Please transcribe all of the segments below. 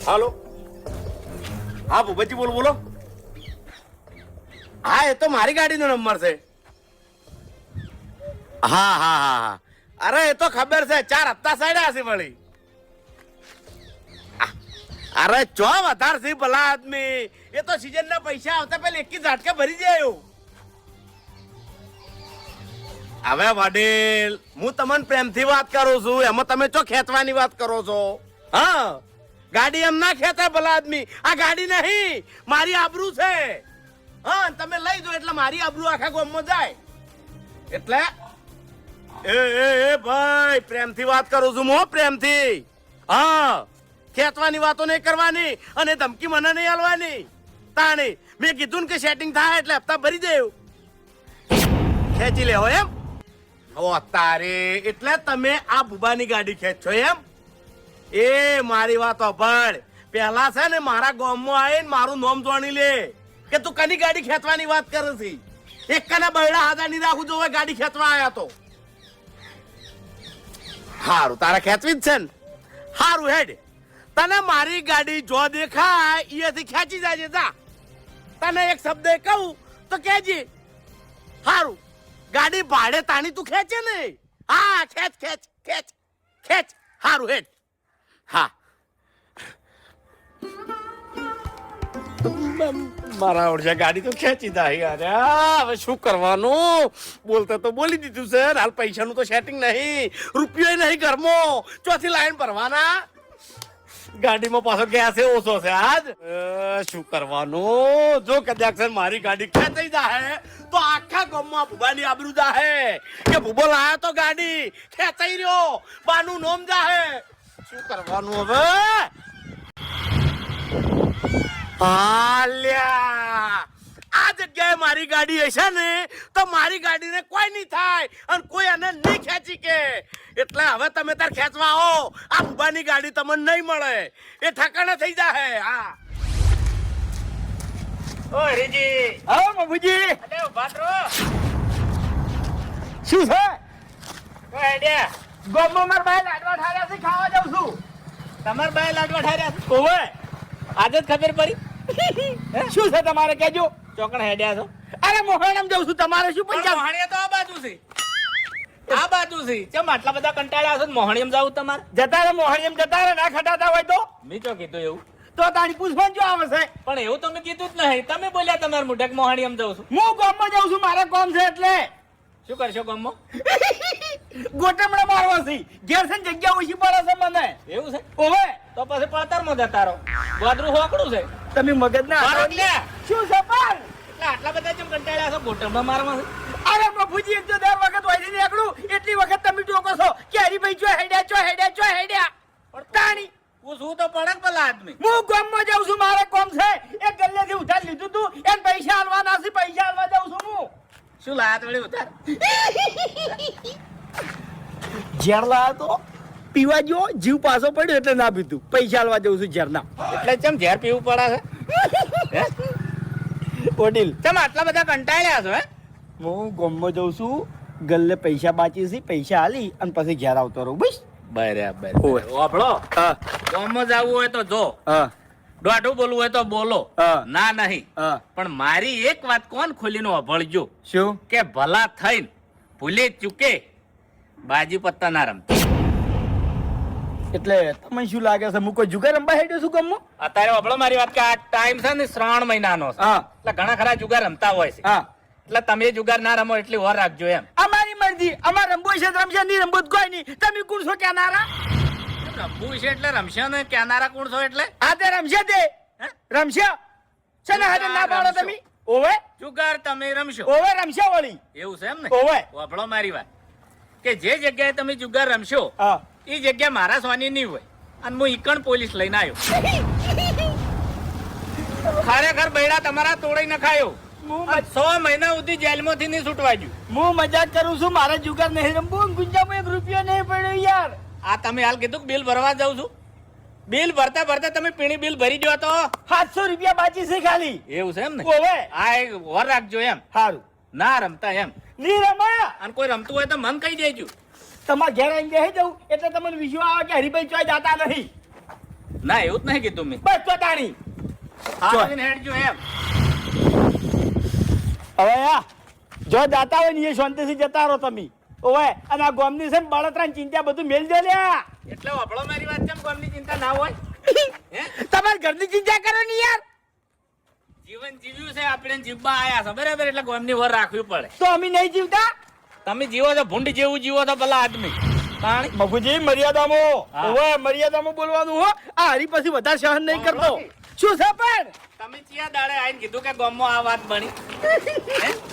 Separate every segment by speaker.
Speaker 1: હાલો, હા ભૂપતજી બોલો બોલો. હા, એ તો મારી ગાડીનો નંબર છે. હા હા હા, અરે એ તો ખબર છે, 4 હપ્તા સાડ્યા છે વળી. અરે ચો વધાર છે ભલા આદમી, એ તો સીઝન ના પૈસા આવતા પેલા એક ઝાટકે ભરી જાય. હવે વડીલ, હું તમને પ્રેમથી વાત કરું છું, એમાં તમે ચો ખેંચવાની વાત કરો છો? હા, ગાડી એમ ના ખેંચાય ભલા આદમી, આ ગાડી નહીં, મારી આબરૂ છે. હા, તમે લઈ દો એટલે મારી આબરૂ આખા ગામમાં જાય. એટલે એ ભાઈ, પ્રેમથી વાત કરું છું હું, પ્રેમથી. હા, ખેંચવાની વાતો નહીં કરવાની અને ધમકી મને નહીં આલવાની. તાણી મેં કીધું ને કે સેટિંગ થાય એટલે હપ્તા ભરી દેવું. ખેંચી લેવો એમ? ઓ તારે, એટલે તમે આ બુબાની ગાડી ખેંચો એમ? એ મારી વાત સાંભળ, પેલા છે ને મારા ગામમાં આવીને મારું નામ જાણી લે કે તું કની ગાડી ખેંચવાની વાત કરે છે. એક કને બૈડા હાથા નહીં રાખું જોવે ગાડી ખેંચવા આવ્યા તો. હારું, તારે ખેંચવી જ છે ને? હારું હેડ, તને મારી ગાડી જો દેખાય અહીંયાથી ખેંચી જાય જા. તને એક શબ્દ કહું તો કહેજે. હારું, ગાડી ભાડે તાણી તું ખેંચે ને? હા, ખેંચ ખેંચ ખેંચ ખેંચ. હારું હેડ. હા, મારા ઓળશે ગાડી તો ખેંચી દા યાર. હવે શું કરવાનું? બોલતા તો બોલી દીધું છે, હાલ પૈસાનું તો સેટિંગ નહીં, રૂપિયો નહીં ઘરમાં, ચોથી લાઈન ભરવાના. ગાડીમાં પાછો ગેસ ઓછો છે આજ. શું કરવાનું? જો કદાચ મારી ગાડી ખેંચાઈ જાય તો આખા ગામમાં ભૂબાની આબરૂ જાહે કે ભૂબો લાયો તો ગાડી ખેંચાઈ રહ્યો, બાનું નોમ જાહે. શું કરવાનું હવે? હાલ્યા, આ જગ્યાએ મારી ગાડી હશે ને તો મારી ગાડીને કોઈ નહીં થાય અને કોઈ આને નહીં ખેંચી કે. એટલે હવે તમે તાર ખેંચવા આવો, આ ભૂબાની ગાડી તમને નહીં મળે, એ ઠકાણે થઈ જાય. હા, ઓ હરીજી. હા બાબુજી. અરે ઉભા રહો. શું છે? કોઈ આઈડિયા? ગોમમાં માર ભાઈ લાડવા ઠાર્યા છે, ખાવા જાઉં છું. તમાર ભાઈ લાડવા ઠાર્યા છે? ઓવે, આજે જ ખબર પડી. શું છે તમારે કેજો? ચોકણ હેડ્યા છો? અરે મોહણમ જાઉં છું. તમારે શું પંચાયત? મોહણીયા તો આ બાજુ છે, આ બાજુ છે. કેમ આટલા બધા કંટાળ્યા છો? મોહણીયમ જાવ તમારે? જતા રે મોહણીયમ, જતા રે. ના ખટાતા હોય તો મેં ચો કીધું એવું? તો તારી પૂછવાનું જો આવશે. પણ એવું તમે કીધું જ નહીં, તમે બોલ્યા તમારા મોઢે મોહણીયમ જાઉં છું. હું ગામમાં જાઉં છું, મારા કામ છે એટલે. શું કરશો ગામમાં? ગોટમડા મારવા છે. ઘેર છે જગ્યા ઓછી પડે છે મને. એવું છે? ઓવે, તો પછી પડતરમાં જતા રહો. ગોદરું હોકડું છે. તમે મગજ ના શું છે પણ? એટલે આટલા બધા જેમ કંટાળ્યા છો ગોટમડા મારવા છે? અરે બાપુજી, એક તો દર વખત હોય ને એકલું, એટલી વખત તમે ટોકો છો કે હરીભાઈ ચો હેડ્યા ચો હેડ્યા ચો હેડ્યા. પણ તાણી પૂછવું તો પડે ને પેલા આદમી. હું ગામમાં જાઉં છું, મારે કામ છે. એક ગલ્લેથી ઉધાર લીધું તું, એને પૈસા આલવાના છે, પૈસા આલવા જાઉં છું હું. શું લાયા થોડી ઉધાર? ઝેર લાયા તો પીવા જો, જીવ પાછો પડ્યો એટલે ના પીધું. પૈસા આલવા જાઉં છું ઝેરના. એટલે કેમ ઝેર પીવું પડે છે? ઓડીલ, કેમ આટલા બધા કંટાળ્યા છો? હે, હું ગામમાં જાઉં છું, ગલ્લે પૈસા બાકી છે, પૈસા આલી અને પછી ઘેર આવતો રહું. બસ બરાબર. ઓફળો, ગામમાં જવું હોય તો જો, દોઢું બોલવું હોય તો બોલો, ના નહીં. પણ મારી એક વાત કોણ ખોલીને અભળજો. શું? કે ભલા થઈને ભૂલે ચૂકે બાજી પત્તા ના રમતા. એટલે તમને શું લાગે છે, હું કોઈ જુગાર રમવા હેડ્યો છું ગામમાં? અત્યારે અભળો મારી વાત, કે આ ટાઈમ છે ને શ્રાવણ મહિનાનો છે, એટલે ઘણા ખરા જુગાર રમતા હોય છે. એટલે તમે જુગાર ના રમો એટલી વાર રાખજો એમ. અમારી મરજી, અમાર રમવું છે રમશે, નહીં રમવું કોઈ નહીં. તમે કોણ છો કેનારા? રમવું છે એટલે રમશે ને, કેનારા કોણ છો એટલે? આ તે રમશે, તે રમશે છે ને. હાજર ના પાડો તમે. ઓવે, જુગાર તમે રમશો? ઓવે, રમશે વળી. એવું છે એમ ને? ઓવે, અભળો મારી વાત, કે જે જગ્યાએ તમે જુગાર રમશો એ જગ્યા મારા સ્વાની નહીં હોય, અને હું ઈકણ પોલીસ લઈને આવ્યો. ખરેખર બૈડા તમારા તોડી નખાયો. 100 મહિના સુધી જેલમાંથી નહીં છૂટવા ગયું. હું મજાક કરું છું, મારા જુગાર નહીં રમવું. ગુંજામાં 1 રૂપિયો નહીં પડ્યો યાર. આ તમે હાલ કીધું બિલ ભરવા જાઉં છું, બિલ ભરતા ભરતા તમે પીણી બિલ ભરી દો તો 700 રૂપિયા બાકી છે ખાલી. એવું છે એમ ને? ઓવે, આ એક વર રાખજો એમ. સારું, ના રમતા એમ નહીં રમા. અને કોઈ રમતું હોય તો મન કહી દેજો. તમારે ઘેર આવીને બેસી જવું એટલે તમને વિશ્વાસ આવે કે હરિભાઈ ચોય જાતા નહીં.
Speaker 2: ના એવું જ નહીં કીધું મેં.
Speaker 1: બસ તો તાણી
Speaker 2: હેડજો એમ.
Speaker 1: હવે આ જો જાતા હોય ને એ શાંતિથી જતા રહો તમે. ઓવે અને આ ગોમની છે ને બળતરાની ચિંતા બધું મેલજો લ્યા.
Speaker 2: એટલે વાપરો મારી વાત કેમ કોમની ચિંતા ના હોય?
Speaker 1: તમારે ઘરની ચિંતા કરો ને યાર.
Speaker 2: જીવન જીવ્યું છે આપણે, જીવવા આયા છો બરાબર, એટલે ગોમની વર રાખવી પડે.
Speaker 1: તો અમે નહીં જીવતા.
Speaker 2: તમે જીવો છો ભૂંડ જેવું જીવો છો ભલા આદમી.
Speaker 1: મફુજી મર્યાદામાં ઓવે મર્યાદામાં બોલવાનું હો. આ હરી પછી વધારે સહન નહીં કરતો. શું છે પણ
Speaker 2: તમે ચિયા દાડે આવીને કીધું કે ગામમાં આ વાત બની?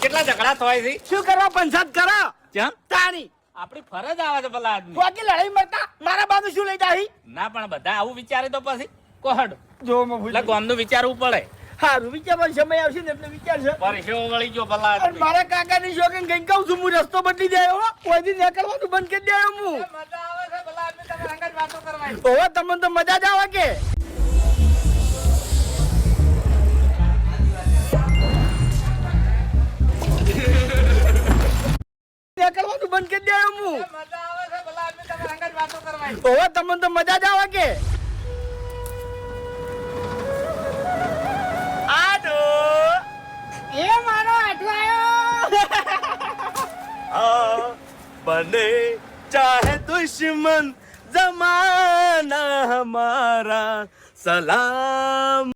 Speaker 2: કેટલા ઝઘડા થાય છે?
Speaker 1: શું કરવા પંચાયત કરો
Speaker 2: કેમ?
Speaker 1: તાણી
Speaker 2: આપણી ફરજ આવે છે ભલા આદમી.
Speaker 1: બાકી લડાઈ મરતા મારા બાજુ શું લઈ જાય?
Speaker 2: ના પણ બધા આવું વિચારે તો પછી કોહડ
Speaker 1: જો
Speaker 2: એટલે
Speaker 1: મફુજી
Speaker 2: ગામનું વિચારવું પડે.
Speaker 1: હારું વિચારવાનો સમય આવશે ને એટલે વિચારશે.
Speaker 2: પરસેવો વળી ગયો ભલા
Speaker 1: અને
Speaker 2: આદમી.
Speaker 1: મારા કાકાની શોખીન કઈ કહું છું હું રસ્તો બદલી દેયો હો. કોઈથી નીકળવાનું બંધ કરી દેયો હું.
Speaker 2: મજા આવે છે ભલા આદમી, તમે હંગાત વાતો કરવાની.
Speaker 1: ઓહો તમને તો મજા જ આવે કે નીકળવાનું બંધ કરી દેયો હું.
Speaker 2: મજા આવે છે ભલા આદમી, તમે હંગાત વાતો કરવાની.
Speaker 1: ઓહો તમને તો મજા જ આવે કે આડો એ મારો અઠવાયો
Speaker 3: बने चाहे दुश्मन जमाना हमारा सलाम